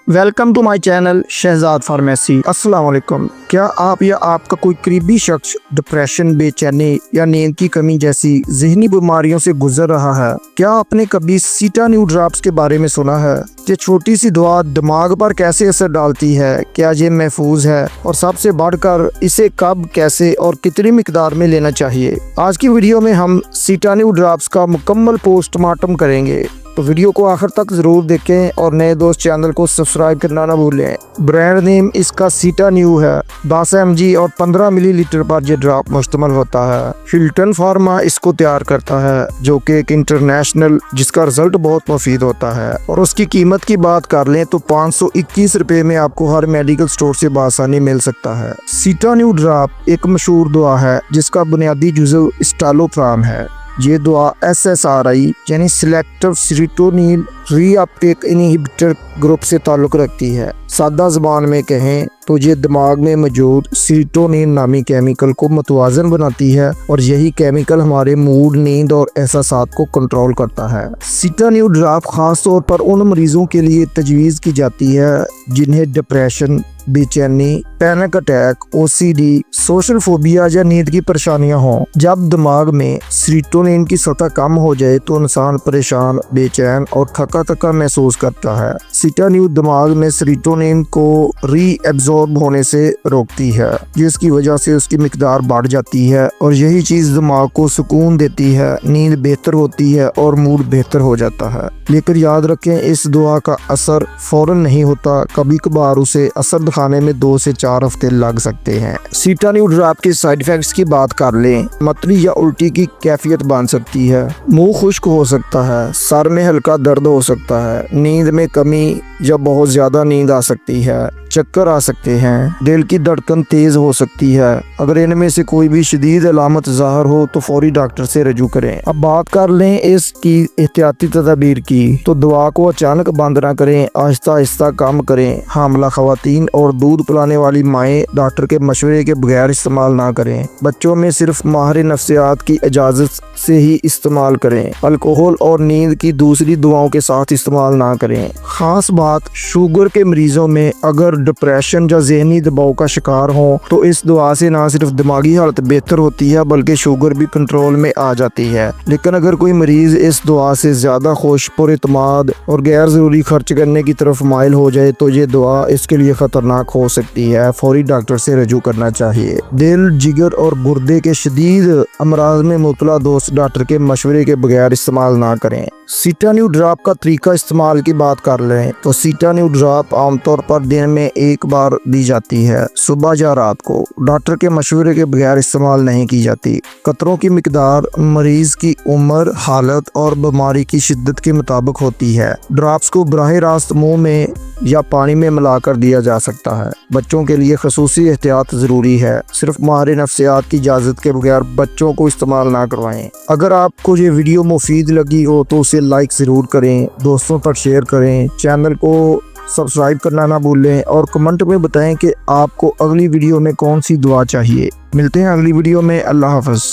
Welcome to my channel Shahzad pharmacy. السلام علیکم۔ کیا آپ یا آپ کا کوئی قریبی شخص ڈپریشن، بے چینی یا نیند کی کمی جیسی ذہنی بیماریوں سے گزر رہا ہے؟ کیا آپ نے کبھی سیٹانیو ڈراپس کے بارے میں سنا ہے؟ یہ چھوٹی سی دوا دماغ پر کیسے اثر ڈالتی ہے؟ کیا یہ محفوظ ہے؟ اور سب سے بڑھ کر اسے کب، کیسے اور کتنی مقدار میں لینا چاہیے؟ آج کی ویڈیو میں ہم سیٹانیو ڈراپس کا مکمل پوسٹ مارٹم کریں گے، تو ویڈیو کو آخر تک ضرور دیکھیں اور نئے دوست چینل کو سبسکرائب کرنا نہ بھولیں۔ برانڈ نیم اس کا سیٹانیو ہے۔ 10 mg اور 15 ملی لیٹر پر یہ ڈراپ مشتمل ہوتا ہے۔ ہلٹن فارما اس کو تیار کرتا ہے، جو کہ ایک انٹرنیشنل جس کا رزلٹ بہت مفید ہوتا ہے، اور اس کی قیمت کی بات کر لیں تو 521 روپے میں آپ کو ہر میڈیکل سٹور سے بآسانی مل سکتا ہے۔ سیٹانیو ڈراپ ایک مشہور دوا ہے جس کا بنیادی جزو اسٹالوپرام ہے۔ یہ دعا SSRI یعنی سلیکٹیو سیروٹونین ری اپٹیک انہیبیٹر گروپ سے تعلق رکھتی ہے۔ سادہ زبان میں کہیں تو یہ دماغ میں موجود سیروٹونین نامی کیمیکل کو متوازن بناتی ہے، اور یہی کیمیکل ہمارے موڈ، نیند اور احساسات کو کنٹرول کرتا ہے۔ سیٹانیو ڈراپ خاص طور پر ان مریضوں کے لیے تجویز کی جاتی ہے جنہیں ڈپریشن، بے چینی، panic attack, OCD، social phobia یا نیند کی پریشانیاں ہوں۔ جب دماغ میں سیروٹونین کی سطح کم ہو جائے تو انسان پریشان، بے چین اور تھکا محسوس کرتا ہے۔ سیٹانیو دماغ میں سیروٹونین کو ری ایبزورب ہونے سے روکتی ہے، جس کی وجہ سے اس کی مقدار بڑھ جاتی ہے، اور یہی چیز دماغ کو سکون دیتی ہے، نیند بہتر ہوتی ہے اور موڈ بہتر ہو جاتا ہے۔ لیکن یاد رکھیں، اس دوا کا اثر فوراً نہیں ہوتا، کبھی کبھار اسے اثر دکھانے میں 2 سے 4 ہفتے لگ سکتے ہیں۔ سیٹانیو ڈراپ کے سائیڈ ایفیکٹس کی بات کر لیں، متلی یا الٹی کی کیفیت بن سکتی ہے، منہ خشک ہو سکتا ہے، سر میں ہلکا درد ہو سکتا ہے، نیند میں کمی یا بہت زیادہ نیند آ سکتی ہے، چکر آ سکتے ہیں، دل کی دھڑکن تیز ہو سکتی ہے۔ اگر ان میں سے کوئی بھی شدید علامت ظاہر ہو تو فوری ڈاکٹر سے رجوع کریں۔ اب بات کر لیں اس کی احتیاطی تدابیر کی، تو دوا کو اچانک بند نہ کریں، آہستہ آہستہ کم کریں۔ حاملہ خواتین اور دودھ پلانے والی مائیں ڈاکٹر کے مشورے کے بغیر استعمال نہ کریں۔ بچوں میں صرف ماہر نفسیات کی اجازت سے ہی استعمال کریں۔ الکحل اور نیند کی دوسری دواؤں کے ساتھ استعمال نہ کریں۔ خاص بات، شوگر کے مریضوں میں اگر ڈپریشن یا ذہنی دباؤ کا شکار ہوں تو اس دوا سے نہ صرف دماغی حالت بہتر ہوتی ہے بلکہ شوگر بھی کنٹرول میں آ جاتی ہے۔ لیکن اگر کوئی مریض اس دوا سے زیادہ خوش، پر اعتماد اور غیر ضروری خرچ کرنے کی طرف مائل ہو جائے تو یہ دوا اس کے لیے خطرناک ہو سکتی ہے، فوری ڈاکٹر سے رجوع کرنا چاہیے۔ دل، جگر اور گردے کے شدید امراض میں مبتلا دوست ڈاکٹر کے مشورے کے بغیر استعمال نہ کریں۔ سیٹانیو ڈراپ کا طریقہ استعمال کی بات کر لیں تو سیٹانیو ڈراپ عام طور پر دن میں 1 بار دی جاتی ہے، صبح یا رات کو۔ ڈاکٹر کے مشورے کے بغیر استعمال نہیں کی جاتی۔ قطروں کی مقدار مریض کی عمر، حالت اور بیماری کی شدت کے مطابق ہوتی ہے۔ ڈراپس کو براہ راست منہ میں یا پانی میں ملا کر دیا جا سکتا ہے۔ بچوں کے لیے خصوصی احتیاط ضروری ہے، صرف ماہر نفسیات کی اجازت کے بغیر بچوں کو استعمال نہ کروائیں۔ اگر آپ کو یہ ویڈیو مفید لگی ہو تو اسے لائک ضرور کریں، دوستوں تک شیئر کریں، چینل کو سبسکرائب کرنا نہ بھولیں، اور کمنٹ میں بتائیں کہ آپ کو اگلی ویڈیو میں کون سی دعا چاہیے۔ ملتے ہیں اگلی ویڈیو میں۔ اللہ حافظ۔